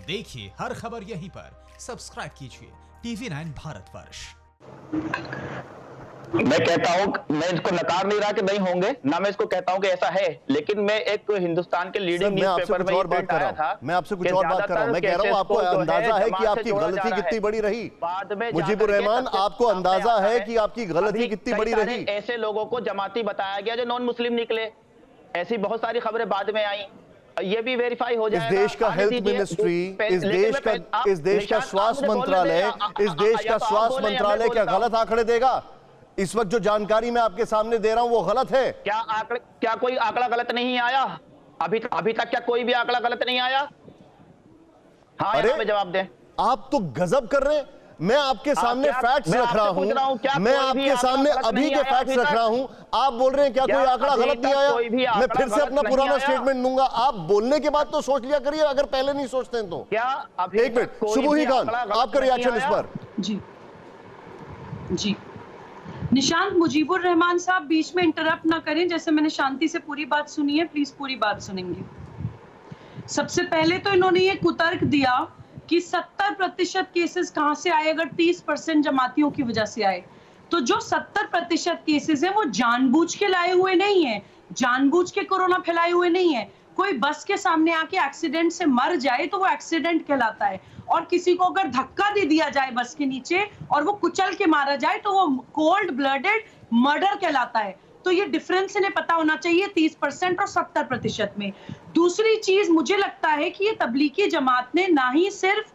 देखिए हर खबर यहीं पर। सब्सक्राइब कीजिए TV9 भारतवर्ष। मैं कहता हूं, मैं इसको नकार नहीं रहा कि नहीं होंगे, ना मैं इसको कहता हूं कि ऐसा है, लेकिन मैं एक हिंदुस्तान के लीडिंग न्यूज़पेपर में ये प्रिंट आया था। मैं आपसे कुछ और बात कर रहा हूं। मैं कह रहा हूं आपको अंदाजा है कि आपकी गलती कितनी बड़ी रही। बाद में मुजीबुर रहमान, आपको अंदाजा है कि आपकी गलती कितनी बड़ी रही। ऐसे लोगों को जमाती बताया गया जो नॉन मुस्लिम निकले, ऐसी बहुत सारी खबरें बाद में आई, ये भी वेरीफाई हो जाएगा। इस देश का हेल्थ मिनिस्ट्री, इस देश का स्वास्थ्य मंत्रालय, इस देश का स्वास्थ्य मंत्रालय क्या गलत आंकड़े देगा? इस वक्त जो जानकारी मैं आपके सामने दे रहा हूं वो गलत है। क्या कोई आंकड़ा गलत नहीं आया? अभी तक क्या कोई भी आंकड़ा गलत नहीं आया? हाँ, अरे जवाब दें। आप तो गजब कर रहे हैं। मैं आपके सामने फैक्ट्स रख रहा हूं, मैं आपके सामने अभी के फैक्ट्स रख रहा हूं। आप बोल रहे हैं क्या कोई आंकड़ा गलत नहीं आया? मैं फिर से अपना पुराना स्टेटमेंट दूंगा। आप बोलने के बाद तो सोच लिया करिए, अगर पहले नहीं सोचते हैं तो। क्या एक मिनट, सुबूही खान, आपका रिएक्शन इस पर। जी निशांत, मुजीबुर रहमान साहब बीच में इंटरप्ट ना करें। जैसे मैंने शांति से पूरी बात सुनी है, प्लीज पूरी बात सुनेंगे। सबसे पहले तो इन्होंने ये कुतर्क दिया कि 70% केसेस कहां से आए अगर 30% जमातियों की वजह से आए। तो जो 70% केसेस हैं वो जानबूझ के लाए हुए नहीं है, जानबूझ के कोरोना फैलाए हुए नहीं है। कोई बस के सामने आके एक्सीडेंट से मर जाए तो वो एक्सीडेंट कहलाता है, और किसी को अगर धक्का दे दिया जाए बस के नीचे और वो कुचल के मारा जाए तो वो कोल्ड ब्लडेड मर्डर कहलाता है। तो ये डिफरेंस इन्हें पता होना चाहिए 30% और 70% में। दूसरी चीज, मुझे लगता है कि ये तबलीगी जमात ने ना ही सिर्फ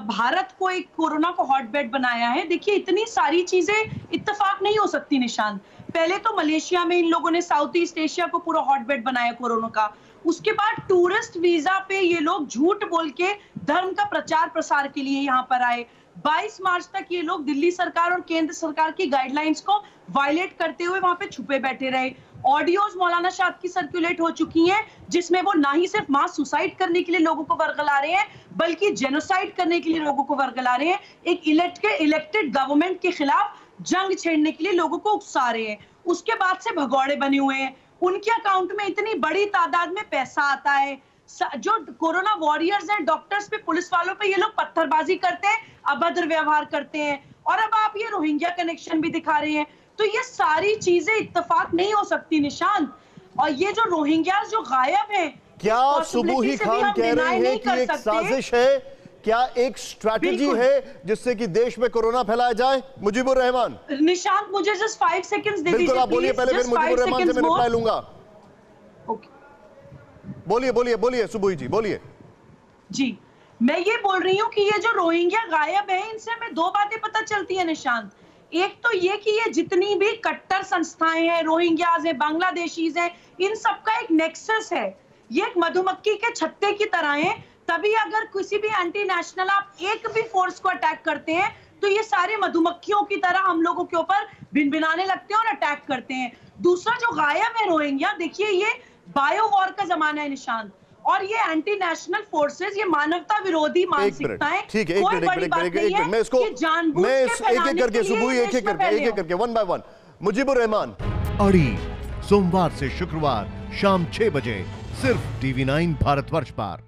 भारत को एक कोरोना को हॉटबेड बनाया है। देखिए, इतनी सारी चीजें इत्तेफाक नहीं हो सकती निशांत। पहले तो मलेशिया में इन लोगों ने साउथ ईस्ट एशिया को पूरा हॉटबेड बनाया कोरोना का। उसके बाद टूरिस्ट वीजा पे ये लोग झूठ बोल के धर्म का प्रचार प्रसार के लिए यहाँ पर आए। 22 मार्च तक ये लोग दिल्ली सरकार और केंद्र सरकार की गाइडलाइंस को वायलेट करते हुए वहां पे छुपे बैठे रहे। ऑडियोज मौलाना शाद की सर्कुलेट हो चुकी हैं, जिसमें वो ना ही सिर्फ मास सुसाइड करने के लिए लोगों को वर्गला रहे हैं, बल्कि जेनोसाइड करने के लिए लोगों को वर्गला रहे हैं। एक इलेक्टेड गवर्नमेंट के खिलाफ जंग छेड़ने के लिए लोगों को उकसा रहे हैं। उसके बाद से भगौड़े बने हुए हैं। उनके अकाउंट में इतनी बड़ी तादाद में पैसा आता है। जो कोरोना वॉरियर्स हैं, डॉक्टर्स पे, पुलिस वालों पे ये लोग पत्थरबाजी करते हैं, अभद्र व्यवहार करते हैं, और अब आप ये रोहिंग्या कनेक्शन भी दिखा रहे हैं। तो ये सारी चीजें इत्तेफाक नहीं हो सकती निशांत। और ये जो रोहिंग्या जो गायब हैं, क्या सुबूही खान कह रहे हैं कि एक साजिश है, क्या एक स्ट्रैटेजी है जिससे कि देश में कोरोना फैलाया जाए? मुजीबुर रहमान, निशांत मुझे जस्ट 5 सेकंड्स दे दीजिए। बिल्कुल, आप बोलिए पहले, फिर मुजीबुर रहमान से मैं रिप्लाई लूंगा। बोलिए सुबूही जी, बोलिए। जी, मैं ये बोल रही हूँ कि ये जो रोहिंग्या गायब है, इनसे हमें दो बातें पता चलती है निशांत। एक तो ये कि ये जितनी भी कट्टर संस्थाएं हैं, रोहिंग्याज हैं, बांग्लादेशीज हैं, इन सबका एक नेक्सस है। ये एक मधुमक्खी के छत्ते की तरह है। तभी अगर किसी भी एंटी नेशनल आप एक भी फोर्स को अटैक करते हैं तो ये सारे मधुमक्खियों की तरह हम लोगों के ऊपर भिनभिनाने लगते हैं और अटैक करते हैं। दूसरा जो गायब है रोहिंग्या, देखिए ये बायो वॉर का जमाना है निशांत, और ये एंटी नेशनल फोर्सेस, ये मानवता विरोधी मानसिकताएं। ठीक है, एक मिनट, मैं इसको एक एक करके सुबह एक करके 1 by 1। मुजीबुर रहमान, अड़ी सोमवार से शुक्रवार शाम 6 बजे सिर्फ TV9 भारतवर्ष पर।